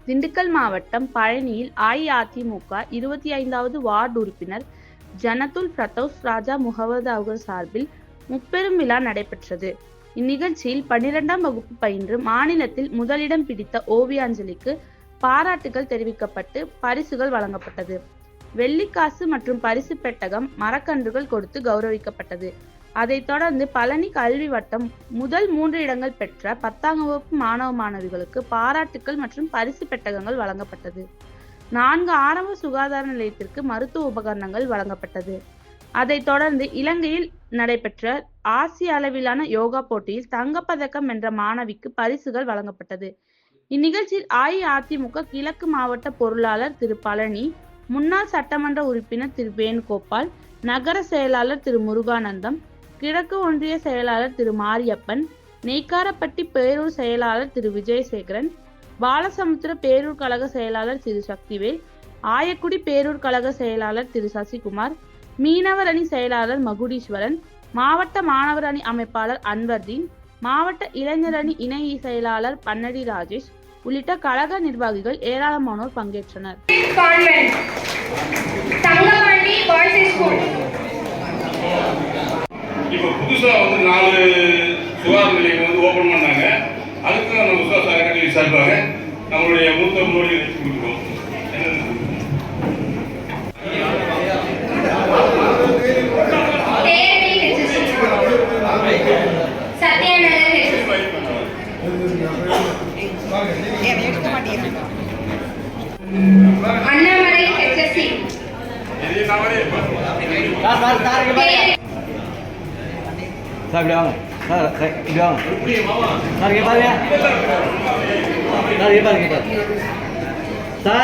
திண்டுக்கல் மாவட்டம் பழனியில் அஇஅதிமுக 25வது வார்டு உறுப்பினர் ஜனத்துல் பிரதோஸ் ராஜா முகமது அவர்கள் சார்பில் முப்பெரும் விழா நடைபெற்றது. இந்நிகழ்ச்சியில் 12ஆம் வகுப்பு பயின்று மாநிலத்தில் முதலிடம் பிடித்த ஓவியாஞ்சலிக்கு பாராட்டுகள் தெரிவிக்கப்பட்டு பரிசுகள் வழங்கப்பட்டது. வெள்ளிக்காசு மற்றும் பரிசு பெட்டகம், மரக்கன்றுகள் கொடுத்து கௌரவிக்கப்பட்டது. அதைத் தொடர்ந்து பழனி கல்வி வட்டம் முதல் 3 இடங்கள் பெற்ற 10ஆம் வகுப்பு மாணவ மாணவிகளுக்கு பாராட்டுக்கள் மற்றும் பரிசு பெட்டகங்கள் வழங்கப்பட்டது. 4 ஆரம்ப சுகாதார நிலையத்திற்கு மருத்துவ உபகரணங்கள் வழங்கப்பட்டது. அதைத் தொடர்ந்து இலங்கையில் நடைபெற்ற ஆசிய அளவிலான யோகா போட்டியில் தங்கப்பதக்கம் வென்ற மாணவிக்கு பரிசுகள் வழங்கப்பட்டது. இந்நிகழ்ச்சியில் அஇஅதிமுக கிழக்கு மாவட்ட பொருளாளர் திரு பழனி, முன்னாள் சட்டமன்ற உறுப்பினர் திரு வேணுகோபால், நகர செயலாளர் திரு முருகானந்தம், கிழக்கு ஒன்றிய செயலாளர் திரு மாரியப்பன், நெய்க்காரப்பட்டி பேரூர் செயலாளர் திரு விஜயசேகரன், பாலசமுத்திர பேரூர் கழக செயலாளர் திரு சக்திவேல், ஆயக்குடி பேரூர் கழக செயலாளர் திரு சசிகுமார், மீனவர் அணி செயலாளர் மகுடீஸ்வரன், மாவட்ட மாணவர் அணி அமைப்பாளர் அன்வர்தீன், மாவட்ட இளைஞர் அணி இணை செயலாளர் பன்னடி ராஜேஷ் உள்ளிட்ட கழக நிர்வாகிகள் ஏராளமானோர் பங்கேற்றனர். இப்போ புதுசாக 4 சுகாதார நிலையம் ஓப்பன் பண்ணாங்க. அதுக்கு நம்ம விசுவாச அறக்கட்டளை சார்பாக நம்மளுடைய மூத்த முன்னோடியை வச்சு கொடுக்குறோம். Sao đi không? Sao đi không? Sao đi bao nhiêu? Sao đi bao nhiêu? Sao?